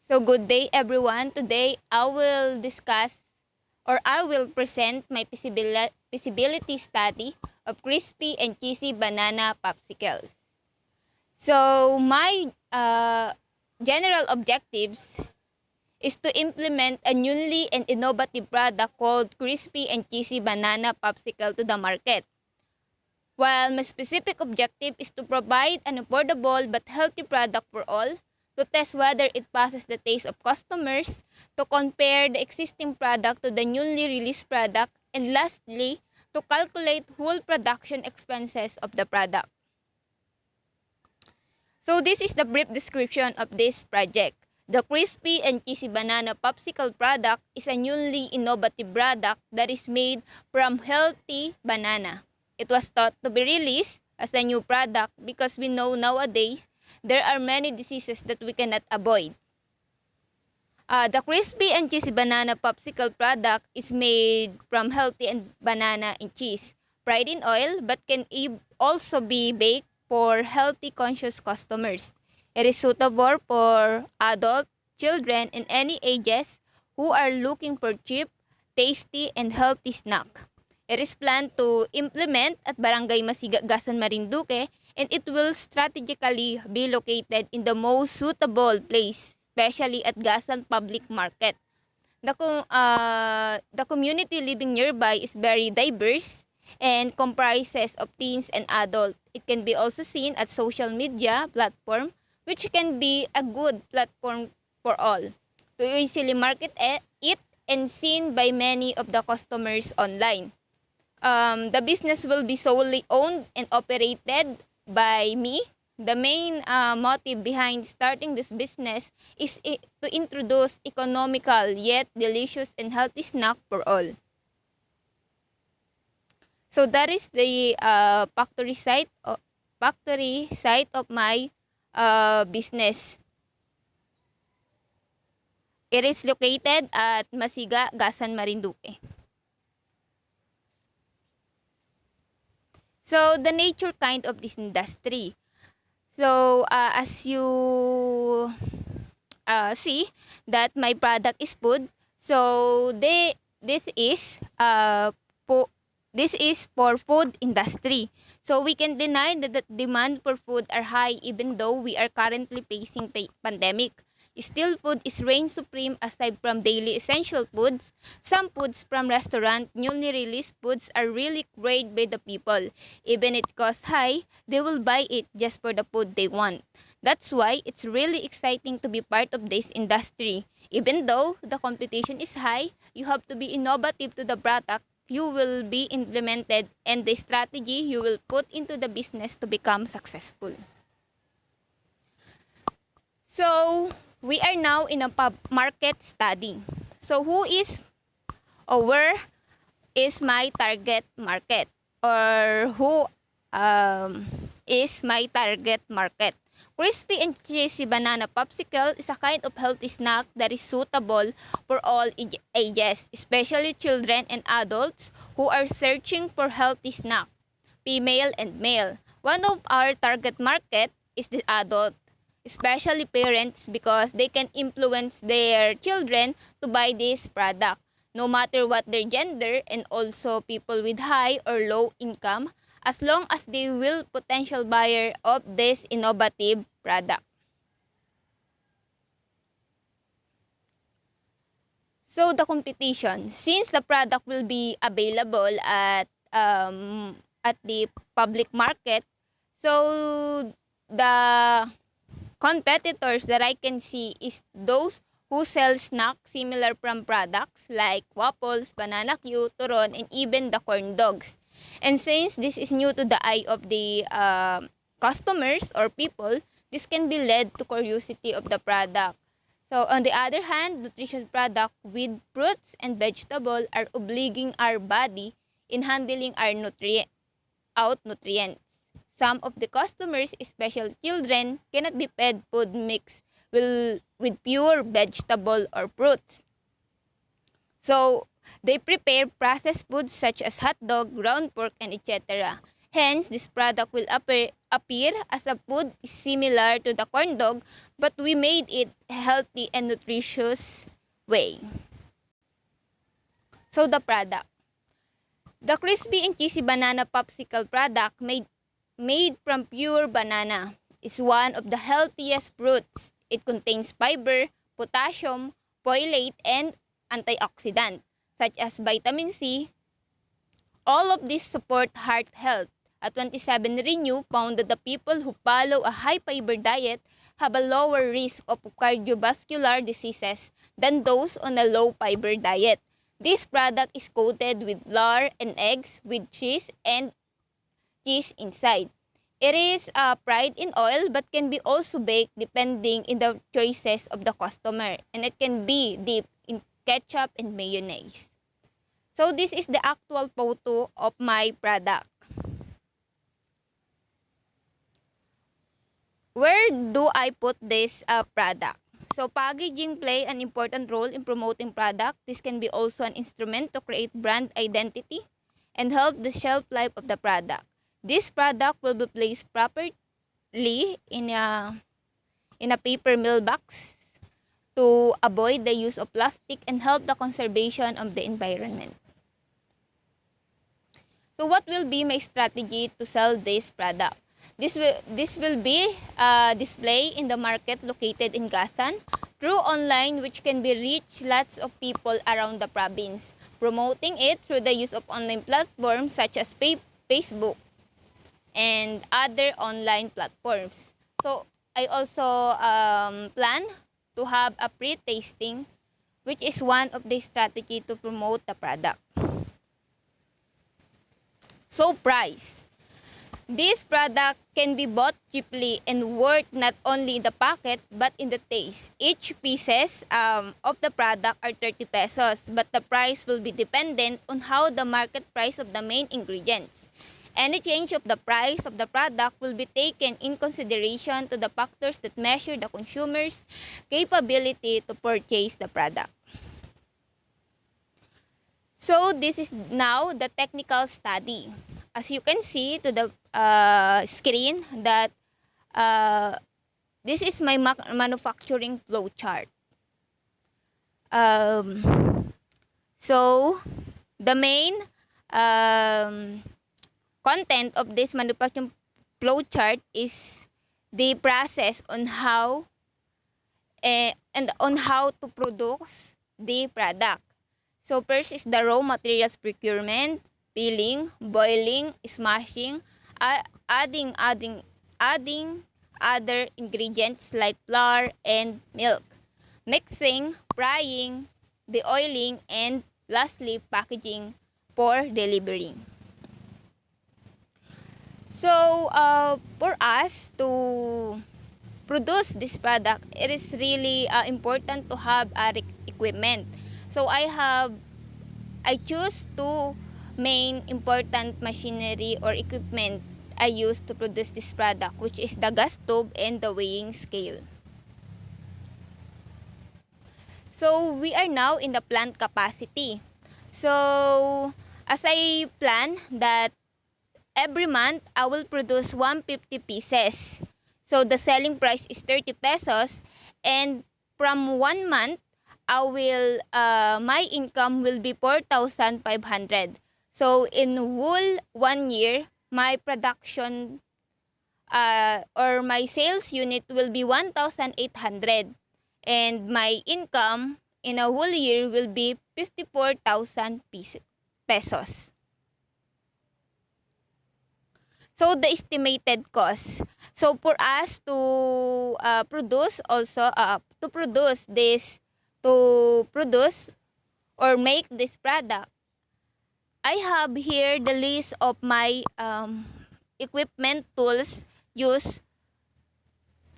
So good day everyone. Today I will discuss or I will present my feasibility study of crispy and cheesy banana popsicles. So my general objectives is to implement a newly and innovative product called crispy and cheesy banana popsicle to the market. While my specific objective is to provide an affordable but healthy product for all, to test whether it passes the taste of customers, to compare the existing product to the newly released product, and lastly, to calculate whole production expenses of the product. So this is the brief description of this project. The crispy and cheesy banana popsicle product is a newly innovative product that is made from healthy banana. It was thought to be released as a new product because we know nowadays there are many diseases that we cannot avoid. The crispy and cheesy banana popsicle product is made from healthy and banana and cheese, fried in oil, but can also be baked for healthy conscious customers. It is suitable for adult, children, and any ages who are looking for cheap, tasty, and healthy snack. It is planned to implement at Barangay Masiga, Gasan, Marinduque, and it will strategically be located in the most suitable place, especially at Gasan Public Market. The community living nearby is very diverse and comprises of teens and adults. It can be also seen at social media platform, which can be a good platform for all to easily market it and seen by many of the customers online. The business will be solely owned and operated by me. The main motive behind starting this business is to introduce economical yet delicious and healthy snack for all. So that is the factory site of my business. It is located at Masiga, Gasan, Marinduque. So the nature kind of this industry. So as you see that my product is food. So this is this is for food industry. So we can deny that the demand for food are high even though we are currently facing pandemic. Still, food is reign supreme aside from daily essential foods. Some foods from restaurant, newly released foods are really craved by the people. Even it costs high, they will buy it just for the food they want. That's why it's really exciting to be part of this industry. Even though the competition is high, you have to be innovative to the product you will be implemented and the strategy you will put into the business to become successful. So, we are now in a market study. So, who is or where is my target market? Or who is my target market? Crispy and cheesy banana popsicle is a kind of healthy snack that is suitable for all ages, especially children and adults who are searching for healthy snack, female and male. One of our target market is the adult, especially parents because they can influence their children to buy this product no matter what their gender, and also people with high or low income as long as they will potential buyer of this innovative product. So the competition, since the product will be available at the public market, so the competitors that I can see is those who sell snacks similar from products like waffles, banana Q, turon, and even the corn dogs. And since this is new to the eye of the customers or people, this can be led to curiosity of the product. So on the other hand, nutrition product with fruits and vegetables are obliging our body in handling our nutrients. Some of the customers, especially children, cannot be fed food mixed with pure vegetable or fruits. So they prepare processed foods such as hot dog, ground pork, and etc. Hence, this product will appear as a food similar to the corn dog, but we made it healthy and nutritious way. So the product. The crispy and cheesy banana popsicle product made from pure banana is one of the healthiest fruits. It contains fiber, potassium, folate, and antioxidant such as vitamin C. All of these support heart health. A 27 Renew found that the people who follow a high-fiber diet have a lower risk of cardiovascular diseases than those on a low-fiber diet. This product is coated with flour and eggs with cheese and cheese inside. It is fried in oil but can be also baked depending in the choices of the customer, and it can be dipped in ketchup and mayonnaise. So this is the actual photo of my product. Where do I put this product? So packaging play an important role in promoting product. This can be also an instrument to create brand identity and help the shelf life of the product. This product will be placed properly in a paper mailbox to avoid the use of plastic and help the conservation of the environment. So what will be my strategy to sell this product? This will be display in the market located in Gasan through online, which can be reach lots of people around the province. Promoting it through the use of online platforms such as Facebook and other online platforms. So I also plan to have a pre-tasting, which is one of the strategy to promote the product. So price. This product can be bought cheaply and worth not only in the pocket but in the taste. Each pieces of the product are 30 pesos, but the price will be dependent on how the market price of the main ingredients. Any change of the price of the product will be taken in consideration to the factors that measure the consumer's capability to purchase the product. So this is now the technical study. As you can see to the screen that this is my manufacturing flow chart. So the main content of this manufacturing flow chart is the process on how and on how to produce the product. So first is the raw materials procurement, peeling, boiling, smashing, adding other ingredients like flour and milk, mixing, frying, the oiling, and lastly packaging for delivery. So for us to produce this product, it is really important to have equipment. So I choose two main important machinery or equipment I use to produce this product, which is the gas stove and the weighing scale. So we are now in the plant capacity. So as I plan that every month I will produce 150 pieces. So the selling price is 30 pesos, and from 1 month I will my income will be 4,500. So in whole 1 year, my production or my sales unit will be 1,800, and my income in a whole year will be 54,000 pesos. So the estimated cost. So for us to produce also to produce or make this product, I have here the list of my equipment tools used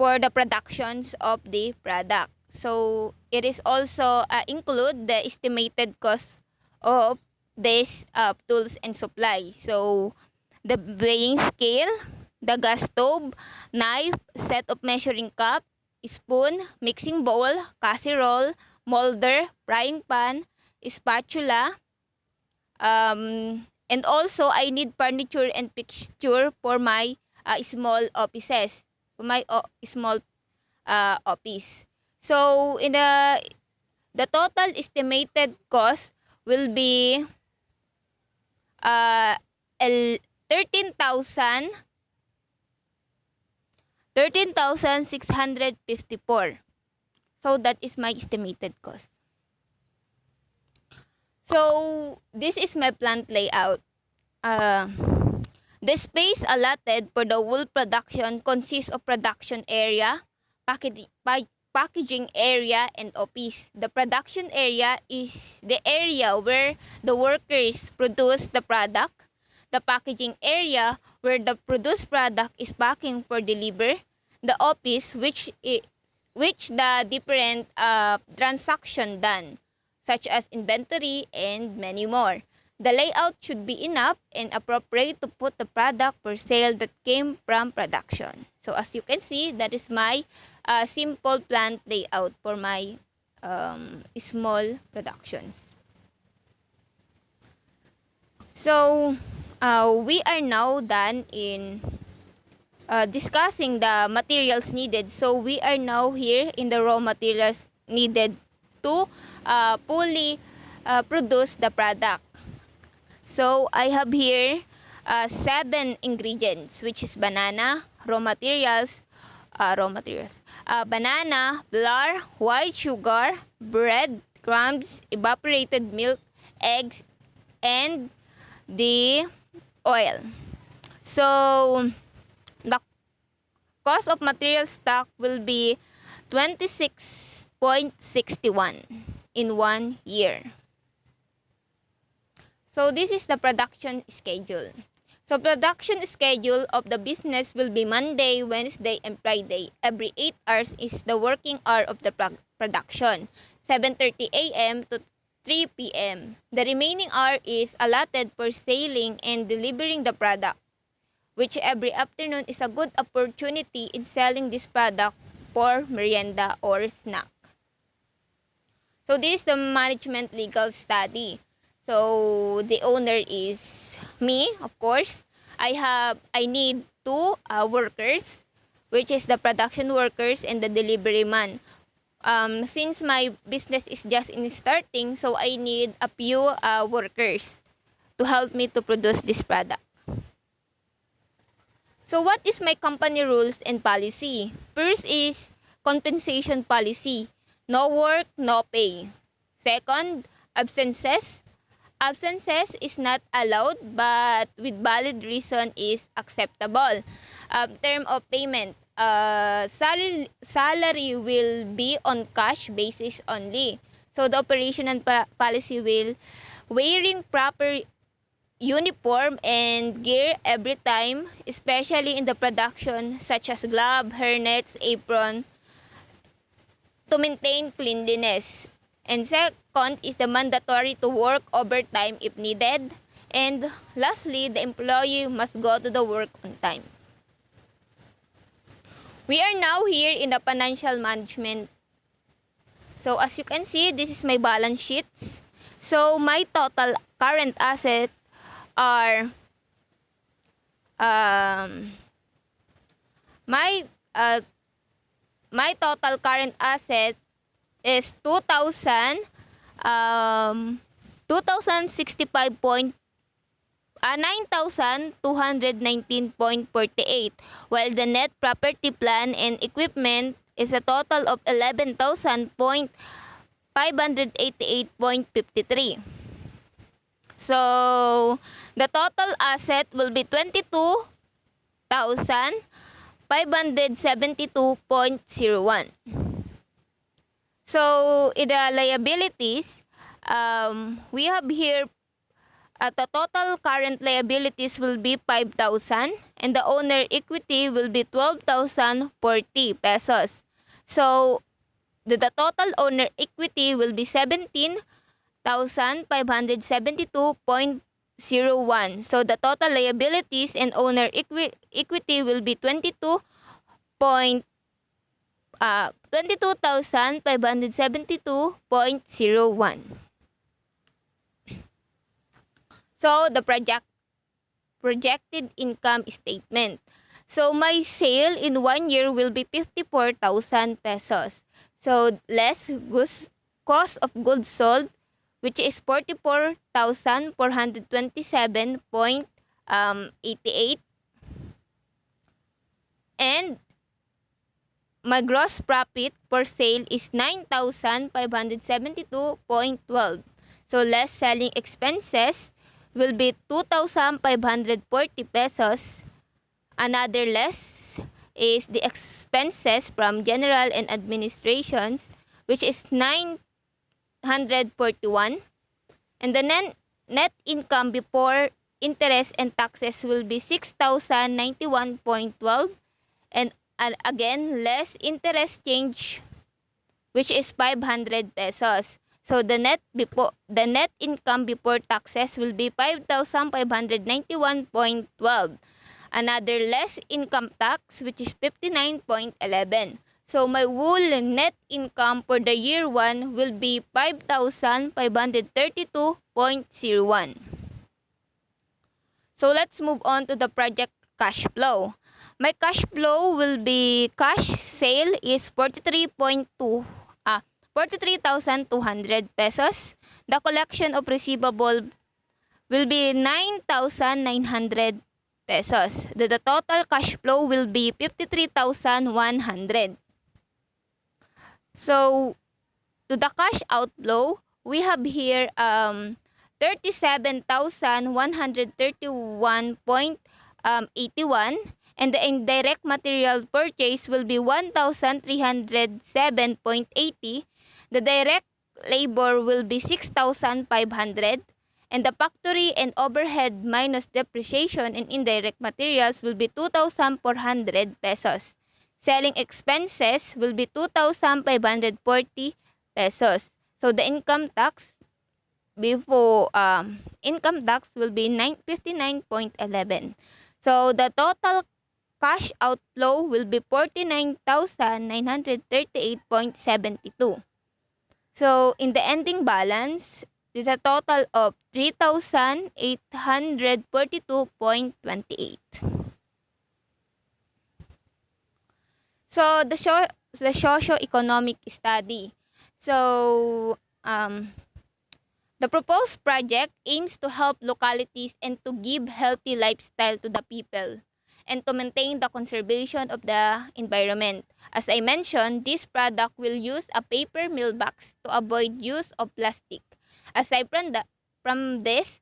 for the productions of the product. So it is also include the estimated cost of these tools and supplies. So the weighing scale, the gas stove, knife, set of measuring cup, spoon, mixing bowl, casserole, molder, frying pan, spatula, And also, I need furniture and fixture for my small offices, for my small office. So, in the total estimated cost will be uh, 13,000 13,654. So that is my estimated cost. So this is my plant layout. The space allotted for the wool production consists of production area, packaging area, and office. The production area is the area where the workers produce the product. The packaging area where the produced product is packing for deliver. The office which the different transaction done, such as inventory and many more. The layout should be enough and appropriate to put the product for sale that came from production. So as you can see, that is my simple plant layout for my small productions. So we are now done in discussing the materials needed. So we are now here in the raw materials needed to fully produce the product. So I have here 7 ingredients, which is banana, banana, flour, white sugar, bread, crumbs, evaporated milk, eggs, and the oil. So the cost of material stock will be 26.61 in 1 year. So this is the production schedule. So production schedule of the business will be Monday, Wednesday, and Friday. Every 8 hours is the working hour of the production, 7:30 a.m. to 3 p.m. The remaining hour is allotted for selling and delivering the product, which every afternoon is a good opportunity in selling this product for merienda or snack. So this is the management legal study. So the owner is me, of course. I need 2 workers, which is the production workers and the delivery man. Since my business is just in starting, so I need a few workers to help me to produce this product. So what is my company rules and policy? First is compensation policy. No work, no pay. Second, absences. Absences is not allowed but with valid reason is acceptable. Term of payment. Salary will be on cash basis only. So the operation and policy will wearing proper uniform and gear every time, especially in the production such as glove, hairnets, apron, to maintain cleanliness. And second is the mandatory to work overtime if needed. And lastly, the employee must go to the work on time. We are now here in the financial management. So as you can see, this is my balance sheets. So my total current asset are my total current asset is 9,219.48, while the net property, plant and equipment is a total of 11,588.53. So the total asset will be 22,572.01. So in the liabilities, we have here the total current liabilities will be 5,000 and the owner equity will be 12,040 pesos. So the total owner equity will be 17,572.01. So the total liabilities and owner equity will be 22,572.01. So, the projected income statement. So, my sale in 1 year will be 54,000 pesos. So, less cost of goods sold, which is 44,427.88. And my gross profit per sale is 9,572.12. So, less selling expenses will be 2,540 pesos. Another less is the expenses from general and administrations, which is 941. And the net income before interest and taxes will be 6,091.12. And again, less interest change, which is 500 pesos. So the net income before taxes will be 5,591.12. Another less income tax, which is 59.11. So my whole net income for the year 1 will be 5,532.01. So let's move on to the project cash flow. My cash flow will be cash sale is 43,200 pesos. The collection of receivable will be 9,900 pesos. The total cash flow will be 53,100. So, to the cash outflow, we have here 37,131.81, and the indirect material purchase will be 1,307.80. The direct labor will be 6,500, and the factory and overhead minus depreciation and indirect materials will be 2,400 pesos. Selling expenses will be 2,540 pesos. So the income tax will be 59.11. So the total cash outflow will be 49,938.72. So in the ending balance, there's a total of 3,842.28. So the socio-economic study. So the proposed project aims to help localities and to give healthy lifestyle to the people and to maintain the conservation of the environment. As I mentioned, this product will use a paper mailbox to avoid use of plastic. Aside from this,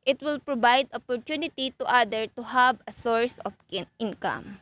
it will provide opportunity to others to have a source of income.